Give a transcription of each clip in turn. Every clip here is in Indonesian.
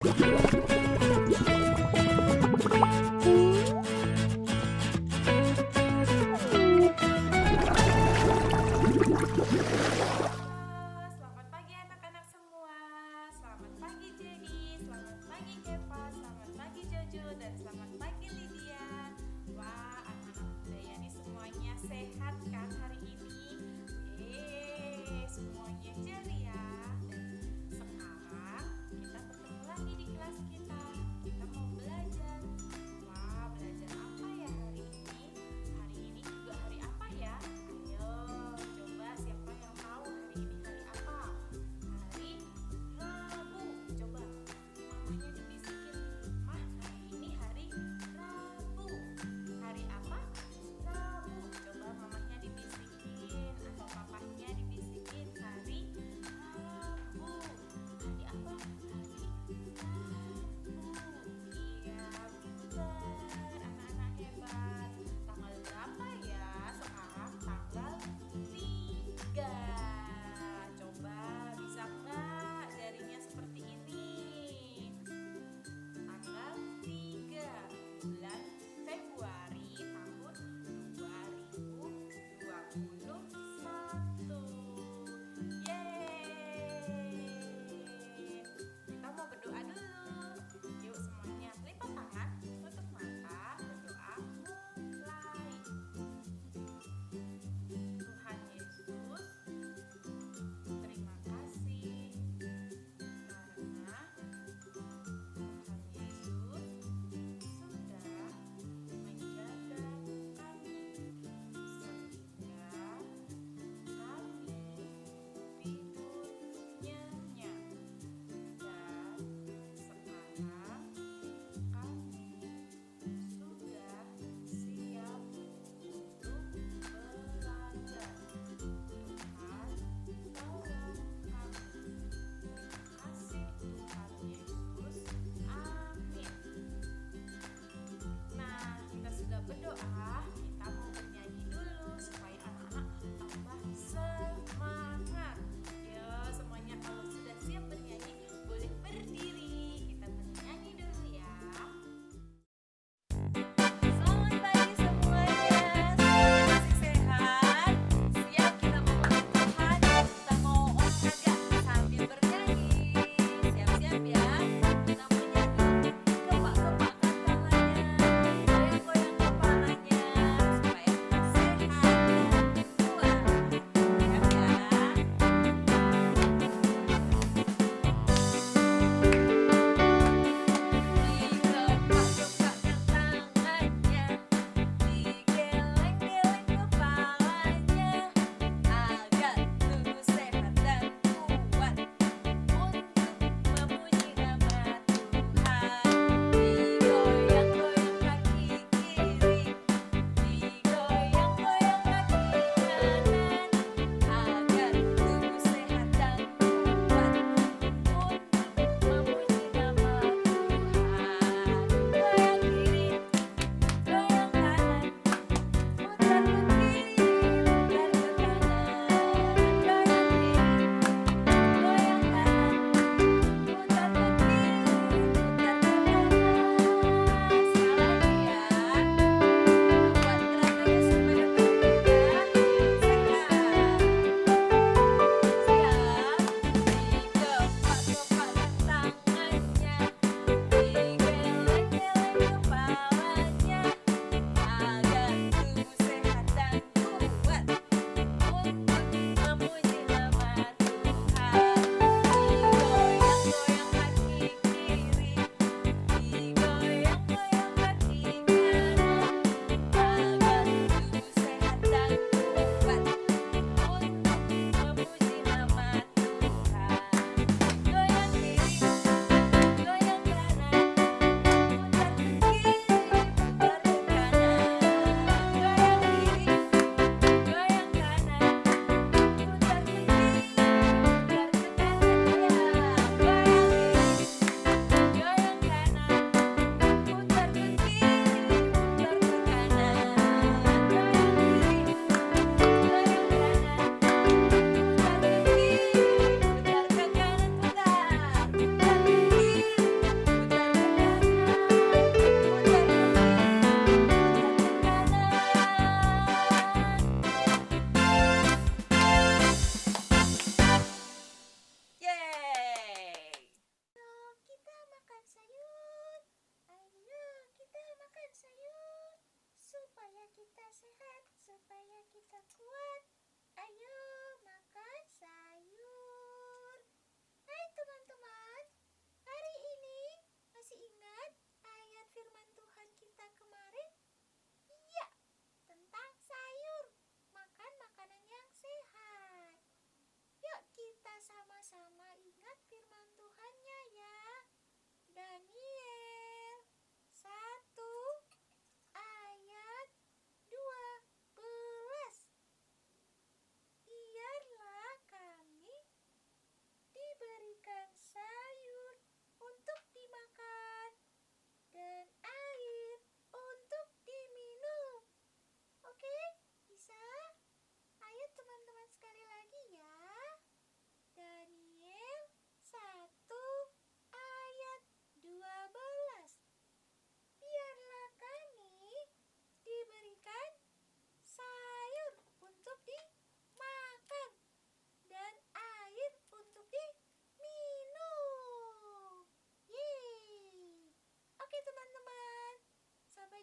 Selamat pagi anak-anak semua. Selamat pagi Jadi, selamat pagi Keva, selamat pagi Jojo, dan selamat pagi Lydia. Wah, anak-anak muda ya nih semuanya sehat kan hari ini? Semuanya ceria. Dan sekarang kita bertemu lagi di kelas kita. Kita mau belajar. Wah, belajar apa ya hari ini? Hari ini juga hari apa ya? Ayo, coba siapa yang tahu hari ini hari apa? Hari Rabu. Coba mamanya dibisikin. Mah, hari ini hari Rabu. Hari apa? Rabu. Coba mamanya dibisikin.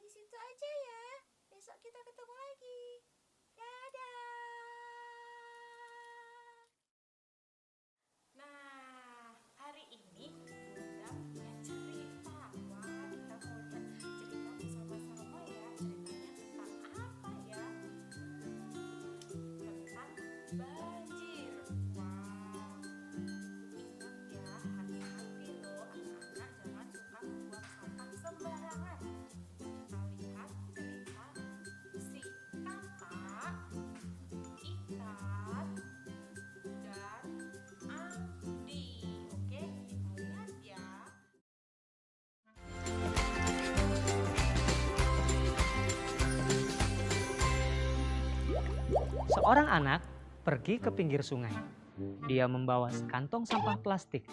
di situ aja ya. Besok kita ketemu lagi. Dadah. Nah, hari ini Bunda punya cerita. Wah, kita mau lihat cerita bersama-sama ya. Ceritanya tentang apa ya? Tentang banjir. Wah, ingat ya, hati-hati loh anak-anak, jangan suka membuang sampah sembarangan. Kita lihat cerita si kakak, ikan, dan Andi. Oke, kita lihat ya. Seorang anak pergi ke pinggir sungai. Dia membawa sekantong sampah plastik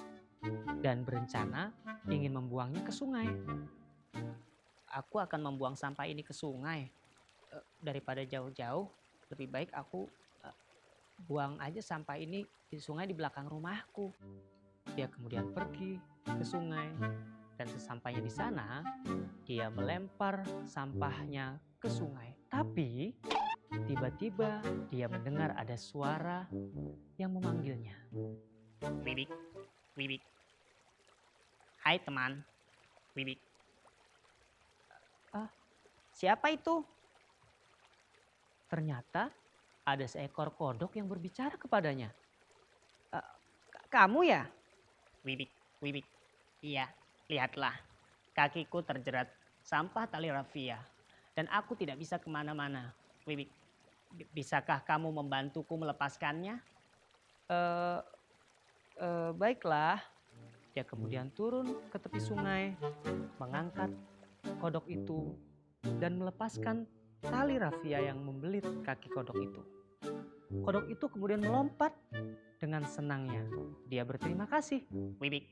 dan berencana ingin membuangnya ke sungai. Aku akan membuang sampah ini ke sungai. Daripada jauh-jauh, lebih baik aku buang aja sampah ini di sungai di belakang rumahku. Dia kemudian pergi ke sungai dan sesampainya di sana, dia melempar sampahnya ke sungai. Tapi tiba-tiba dia mendengar ada suara yang memanggilnya. Wibik, Wibik. Hai teman, Wibik. Siapa itu? Ternyata ada seekor kodok yang berbicara kepadanya. Kamu ya? Wibik, Wibik. Iya, lihatlah. Kakiku terjerat sampah tali rafia dan aku tidak bisa kemana-mana. Wibik, bisakah kamu membantuku melepaskannya? Baiklah. Dia kemudian turun ke tepi sungai, mengangkat kodok itu dan melepaskan tali rafia yang membelit kaki kodok itu. Kodok itu kemudian melompat dengan senangnya. Dia berterima kasih. Wibik,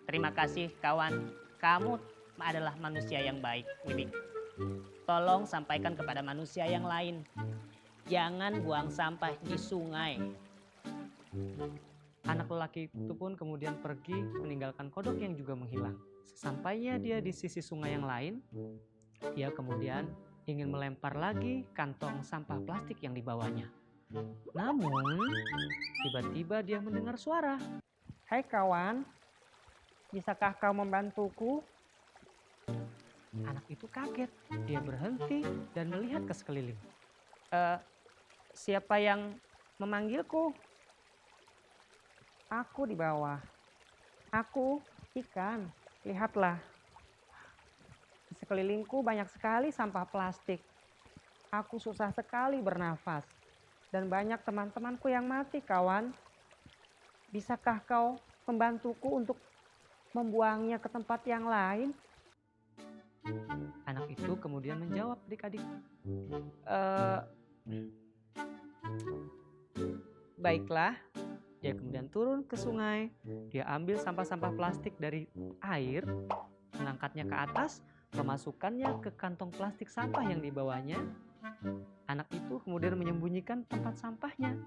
terima kasih kawan. Kamu adalah manusia yang baik, Wibik. Tolong sampaikan kepada manusia yang lain. Jangan buang sampah di sungai. Anak lelaki itu pun kemudian pergi meninggalkan kodok yang juga menghilang. Sesampainya dia di sisi sungai yang lain, dia kemudian ingin melempar lagi kantong sampah plastik yang dibawanya. Namun, tiba-tiba dia mendengar suara. Hai kawan, bisakah kau membantuku? Anak itu kaget, dia berhenti dan melihat ke sekeliling. Siapa yang memanggilku? Aku di bawah. Aku ikan. Lihatlah. Di sekelilingku banyak sekali sampah plastik. Aku susah sekali bernafas. Dan banyak teman-temanku yang mati, kawan. Bisakah kau membantuku untuk membuangnya ke tempat yang lain? Anak itu kemudian menjawab, adik-adik. Baiklah. Dia kemudian turun ke sungai, dia ambil sampah-sampah plastik dari air, mengangkatnya ke atas, memasukkannya ke kantong plastik sampah yang dibawanya. Anak itu kemudian menyembunyikan tempat sampahnya.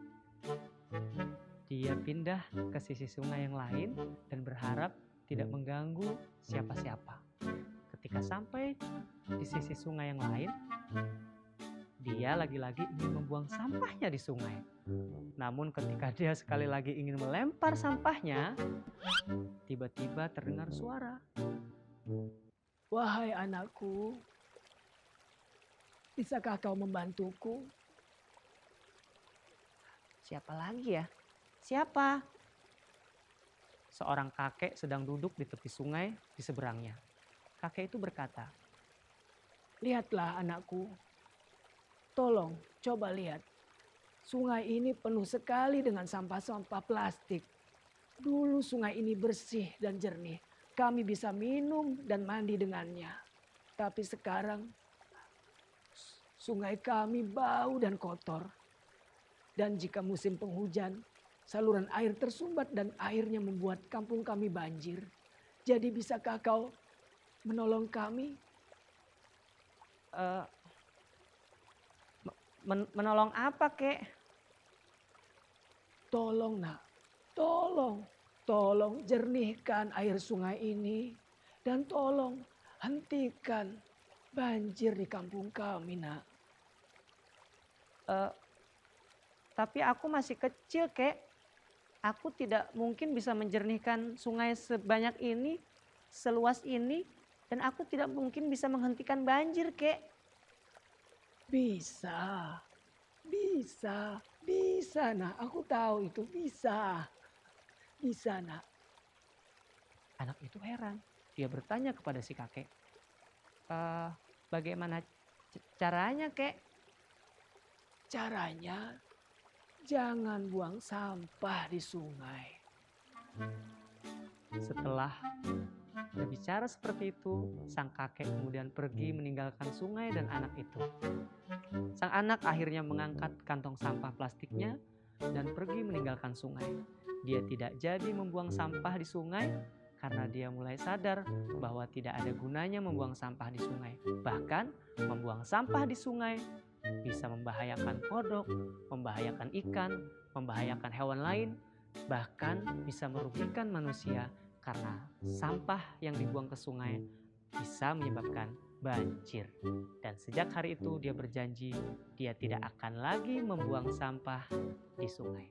Dia pindah ke sisi sungai yang lain dan berharap tidak mengganggu siapa-siapa. Ketika sampai di sisi sungai yang lain, dia lagi-lagi ingin membuang sampahnya di sungai. Namun ketika dia sekali lagi ingin melempar sampahnya, tiba-tiba terdengar suara. Wahai anakku, bisakah kau membantuku? Siapa lagi ya? Siapa? Seorang kakek sedang duduk di tepi sungai di seberangnya. Kakek itu berkata, Lihatlah anakku, tolong coba lihat. Sungai ini penuh sekali dengan sampah-sampah plastik. Dulu sungai ini bersih dan jernih. Kami bisa minum dan mandi dengannya. Tapi sekarang sungai kami bau dan kotor. Dan jika musim penghujan, saluran air tersumbat dan airnya membuat kampung kami banjir. Jadi bisakah kau menolong kami? Menolong apa, kek? Tolong nak, tolong jernihkan air sungai ini. Dan tolong hentikan banjir di kampung kami, Nak. Tapi aku masih kecil, Kek. Aku tidak mungkin bisa menjernihkan sungai sebanyak ini, seluas ini, dan aku tidak mungkin bisa menghentikan banjir, Kek. Bisa, bisa, Nak. Aku tahu itu bisa. Bisa, Nak. Anak itu heran. Dia bertanya kepada si kakek, bagaimana caranya, Kek? Caranya, jangan buang sampah di sungai. Setelah berbicara seperti itu, sang kakek kemudian pergi meninggalkan sungai dan anak itu. Sang anak akhirnya mengangkat kantong sampah plastiknya dan pergi meninggalkan sungai. Dia tidak jadi membuang sampah di sungai karena dia mulai sadar bahwa tidak ada gunanya membuang sampah di sungai. Bahkan membuang sampah di sungai bisa membahayakan kodok, membahayakan ikan, membahayakan hewan lain, bahkan bisa merugikan manusia karena sampah yang dibuang ke sungai bisa menyebabkan banjir. Dan sejak hari itu dia berjanji dia tidak akan lagi membuang sampah di sungai.